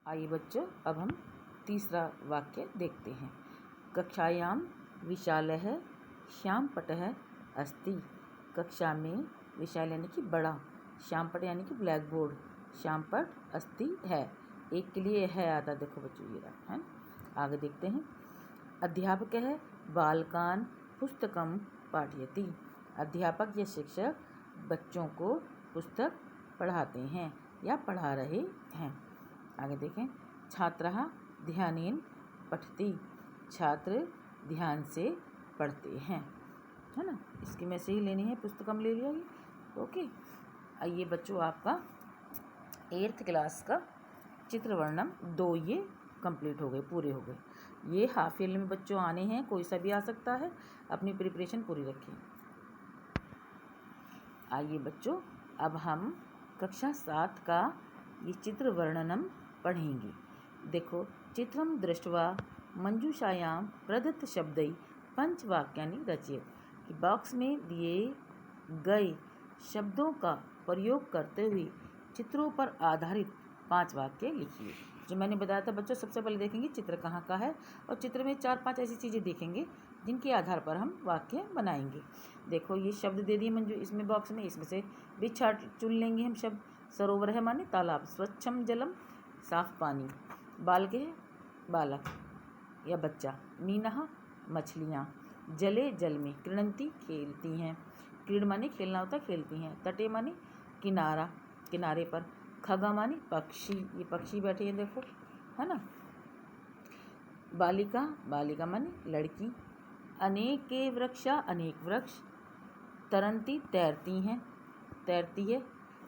आइए बच्चों, अब हम तीसरा वाक्य देखते हैं। कक्षायां विशालः श्यामपटः अस्ति। कक्षा में विशाल यानी कि बड़ा, श्यामपट यानी कि ब्लैक बोर्ड, श्यामपट अस्ति है। एक के लिए है आता, देखो बच्चों ये रहा है। आगे देखते हैं। अध्यापकः बालकान् पुस्तकं पाठयति। अध्यापक या शिक्षक बच्चों को पुस्तक पढ़ाते हैं या पढ़ा रहे हैं। आगे देखें। छात्रः ध्यानेन पठति। छात्र ध्यान से पढ़ते हैं, है ना। इसकी में से ही लेनी है, पुस्तकम ले लिया ये, ओके। आइए बच्चों, आपका 8th क्लास का चित्र वर्णन 2 ये कंप्लीट हो गए, पूरे हो गए। ये हाफ ईयरली में बच्चों आने हैं, कोई सा भी आ सकता है। अपनी प्रिपरेशन पूरी रखें। आइए बच्चों, अब हम कक्षा 7 का ये चित्र वर्णनम पढ़ेंगे। देखो, चित्रम दृष्ट्वा मंजूषायां प्रदत्त शब्दै पंचवाक्यानि रचयेत्। कि बॉक्स में दिए गए शब्दों का प्रयोग करते हुए चित्रों पर आधारित 5 वाक्य लिखिए। जो मैंने बताया था बच्चों, सबसे पहले देखेंगे चित्र कहाँ का है, और चित्र में 4-5 ऐसी चीज़ें देखेंगे जिनके आधार पर हम वाक्य बनाएंगे। देखो, ये शब्द दे दिए मंजू इसमें बॉक्स में, इसमें से भी चुन लेंगे हम शब्द। सरोवर है माने तालाब, स्वच्छम जलम साफ पानी, बालक है बालक या बच्चा, मीनः मछलियाँ, जले जल में, क्रीडन्ति खेलती हैं, क्रीड माने खेलना होता, खेलती हैं, तटे माने किनारा, किनारे पर, खगा माने पक्षी, ये पक्षी बैठे हैं देखो, है ना। बालिका, बालिका माने लड़की, अनेके वृक्षा, अनेक वृक्ष, तरंती तैरती हैं, तैरती है,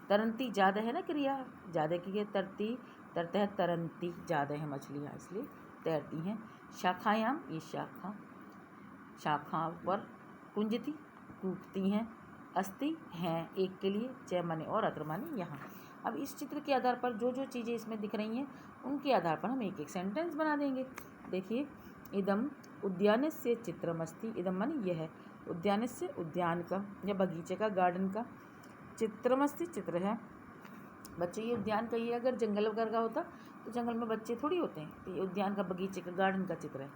तरंती ज़्यादा है ना क्रिया, ज़्यादा की है, तरती तरते है, तरंती ज़्यादा है मछलियाँ इसलिए तैरती हैं। शाखायाम, ये शाखा, शाखा पर, कुंजती कूदती हैं, अस्ति हैं एक के लिए, च माने और, अत्र माने यहाँ। अब इस चित्र के आधार पर जो जो चीज़ें इसमें दिख रही हैं उनके आधार पर हम एक एक सेंटेंस बना देंगे। देखिए, इदम उद्यानस्य चित्रमस्ति। इदम माने यह है, उद्यानस्य उद्यान का या बगीचे का, गार्डन का, चित्रमस्ति चित्र है। बच्चे, ये उद्यान का, ये अगर जंगल वगैरह का होता तो जंगल में बच्चे थोड़ी होते हैं, तो ये उद्यान का, बगीचे का, गार्डन का चित्र है।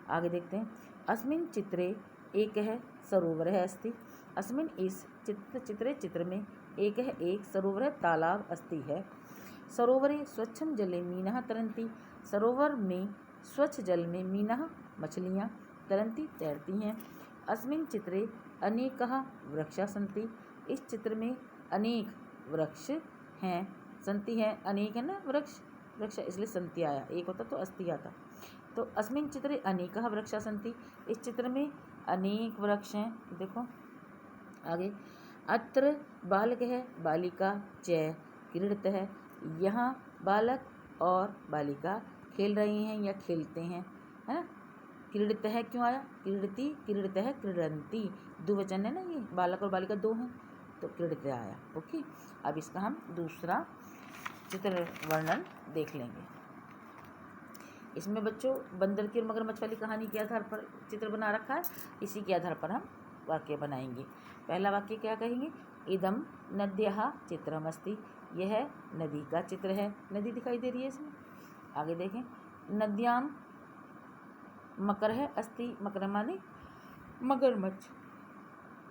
आगे देखते हैं। अस्मिन् चित्रे एक है सरोवर है अस्ति। अस्मिन् इस चित्र में एक है, एक सरोवर है, तालाब अस्ति है। सरोवरे स्वच्छम जले मीनः तरन्ति। सरोवर में स्वच्छ जल में मीनः मछलियाँ, तरन्ति तैरती हैं। अस्मिन् चित्रे अनेकः वृक्षाः सन्ति। इस चित्र में अनेक वृक्ष हैं, सन्ति हैं, अनेक है ना वृक्ष, वृक्ष इसलिए सन्ति आया, एक होता तो अस्ति आता। तो अस्मिन् चित्रे अनेकः वृक्षाः सन्ति। इस चित्र में अनेक वृक्ष हैं। देखो आगे, अत्र बालक है बालिका च क्रीडतः है। यहाँ बालक और बालिका खेल रहे हैं या खेलते हैं, है ना। क्रीडतः क्यों आया, क्रीडति, क्रीडतः, क्रीडन्ति, द्विवचन है ना, ये बालक और बालिका 2 हैं तो क्रीडतः आया, ओके। अब इसका हम दूसरा चित्र वर्णन देख लेंगे। इसमें बच्चों बंदर की और मगरमच्छ वाली कहानी के आधार पर चित्र बना रखा है, इसी के आधार पर हम वाक्य बनाएंगे। पहला वाक्य क्या कहेंगे, इदम नद्यः चित्रमस्ति। यह नदी का चित्र है, नदी दिखाई दे रही है इसमें। आगे देखें, नद्याम मकरः अस्ति। मकर माने मगरमच्छ,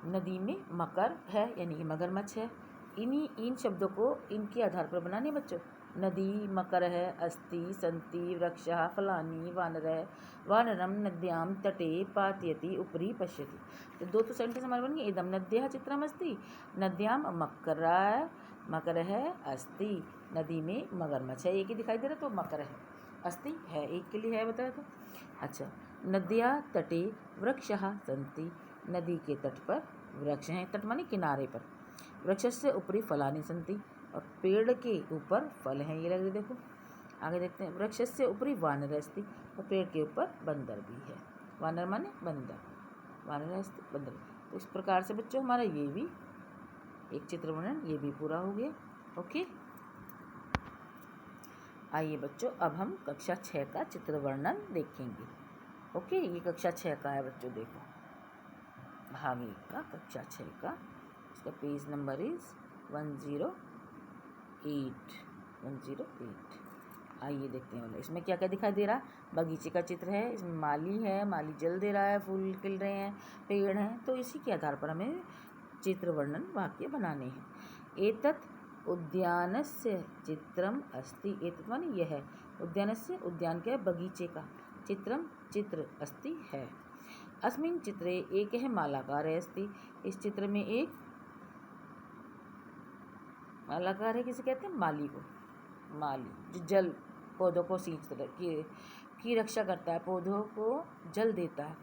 नदी में मकर है यानी कि मगरमच्छ है। इन शब्दों को इनके आधार पर बनाने बच्चों। नदी, मकर है, अस्ति, सन्ति, वृक्षः, फलानि, वानरः, वानरम नद्यां तटे पातयति, उपरि पश्यति। तो 2 तो सेंटेंस हमारे बन गए। इदम नद्यः चित्रमस्ति, नद्यां मकर है अस्ति। नदी में मगरमच्छ है, एक ही दिखाई दे रहा तो मकर है, अस्ति है एक के लिए है बताया तो। अच्छा, नद्या तटे वृक्षः सन्ति। नदी के तट पर वृक्ष हैं, तट माने किनारे पर। वृक्षस्य उपरि फलानि सन्ति, और पेड़ के ऊपर फल हैं, ये लग रही देखो। आगे देखते हैं, वृक्षस्य उपरि वानरः अस्ति। और पेड़ के ऊपर बंदर भी है, वानर माने बंदर, वानरः अस्ति बंदर। तो इस प्रकार से बच्चों हमारा ये भी एक चित्र वर्णन ये भी पूरा हो गया, ओके। आइए बच्चों, अब हम कक्षा 6 का चित्र वर्णन देखेंगे, ओके। ये कक्षा 6 का है बच्चों, देखो भाग 1 का, कक्षा 6 का, इसका पेज नंबर इज़ 108। आइए देखते हैं। इसमें क्या क्या दिखाई दे रहा है? बगीचे का चित्र है, इसमें माली है, माली जल दे रहा है, फूल खिल रहे हैं, पेड़ हैं। तो इसी के आधार पर हमें चित्र वर्णन वाक्य बनाने हैं। एतत् उद्यानस्य चित्रम अस्ति। एतत् माने यह है, उद्यानस्य उद्यान के बगीचे का, चित्रम चित्र अस्ति है। अस्मिन् चित्रे एक है मालाकार अस्ति। इस चित्र में एक मालाकार है। किसे कहते हैं? माली को। माली जो जल पौधों को सींचता की रक्षा करता है, पौधों को जल देता है।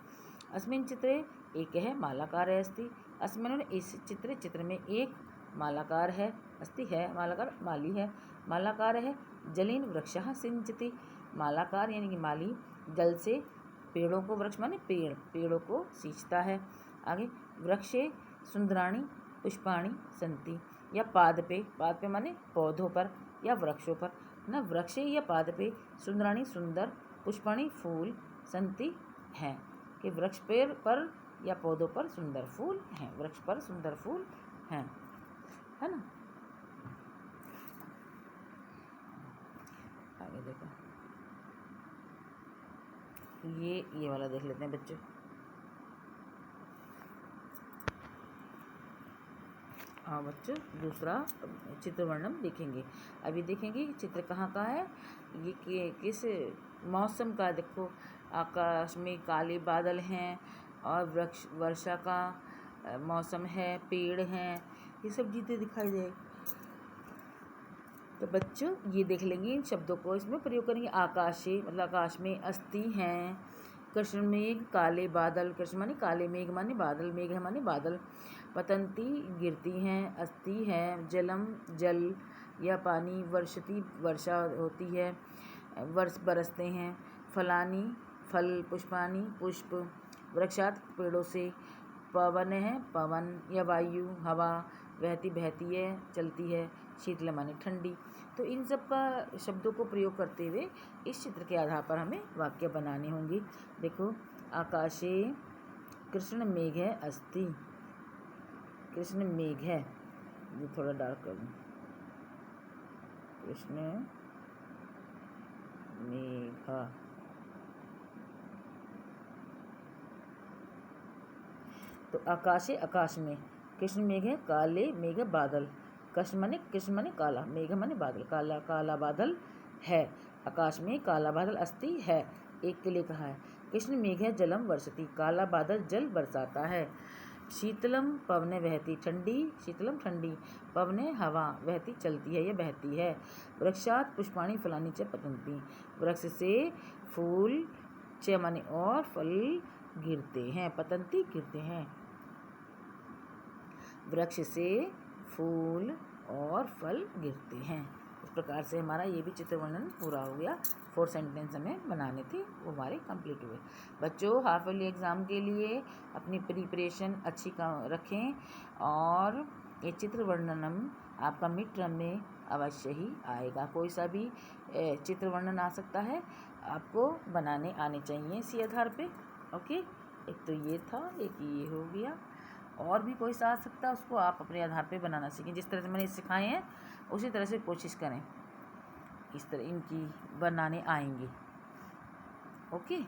अस्मिन् चित्रे एक है मालाकार अस्ति। अस्मिन् इस चित्र में एक मालाकार है, अस्ति है, मालाकार माली है, मालाकार है। जलीन वृक्षः सिंचति। मालाकार यानी कि माली जल से पेड़ों को, वृक्ष माने पेड़ों को सींचता है। आगे वृक्षे सुंदराणि पुष्पाणि सन्ति। या पादपे माने पौधों पर या वृक्षों पर ना, वृक्षे या पादपे सुंदराणि सुंदर, पुष्पाणि फूल, सन्ति हैं कि वृक्ष पर या पौधों पर सुंदर फूल हैं, वृक्ष पर सुंदर फूल हैं, है ना। आगे देखो, ये वाला देख लेते हैं बच्चों। हाँ बच्चों, दूसरा चित्र वर्णन देखेंगे। अभी देखेंगे चित्र कहाँ का है, ये किस मौसम का। देखो आकाश में काले बादल हैं और वर्षा का मौसम है, पेड़ हैं, ये सब चीज़ें दिखाई दे। तो बच्चों ये देख लेंगे इन शब्दों को, इसमें प्रयोग करेंगे। आकाशे मतलब आकाश में, अस्ति हैं, कृष्ण मेघ काले बादल, कृष्ण माने काले, मेघ माने बादल, मेघ है माने बादल। पतंती गिरती हैं, अस्ति है, जलम जल या पानी, वर्षति वर्षा होती है, वर्ष बरसते हैं, फलानी फल, पुष्पानी पुष्प, वृक्षात पेड़ों से, पवन है पवन या वायु हवा, बहती बहती है, चलती है, शीतल माने ठंडी। तो इन सब का शब्दों को प्रयोग करते हुए इस चित्र के आधार पर हमें वाक्य बनाने होंगे। देखो आकाशे कृष्ण मेघ है अस्ति, कृष्ण मेघ है, ये थोड़ा डार्क कर दूँ, कृष्ण मेघा। तो आकाशे आकाश में, कृष्ण मेघ है, काले मेघ बादल, कृष्ण माने काला, मेघ माने बादल, काला काला बादल है, आकाश में काला बादल अस्ति है। एक के लिए कहा है, कृष्ण मेघ है जलम वर्षति, काला बादल जल बरसाता है। शीतलम पवने बहती, ठंडी, शीतलम ठंडी, पवने हवा, बहती चलती है या बहती है। वृक्षात पुष्पाणि फलानि च पतन्ति, वृक्ष से फूल, च माने और, फल गिरते हैं, पतन्ति गिरते हैं। वृक्ष से फूल और फल गिरते हैं। इस प्रकार से हमारा ये भी चित्र वर्णन पूरा हो गया। 4 सेंटेंस हमें बनाने थे, वो हमारे कंप्लीट हुए। बच्चों हाफ ईयरली एग्ज़ाम के लिए अपनी प्रिपरेशन अच्छी रखें और ये चित्र वर्णनम आपका मिड टर्म में अवश्य ही आएगा। कोई सा भी चित्र वर्णन आ सकता है, आपको बनाने आने चाहिए इसी आधार पे। ओके, एक तो ये था, एक ये हो गया, और भी कोई सा आ सकता है, उसको आप अपने आधार पे बनाना सीखें। जिस तरह से मैंने सिखाए हैं उसी तरह से कोशिश करें, इस तरह इनकी बनाने आएंगे। ओके।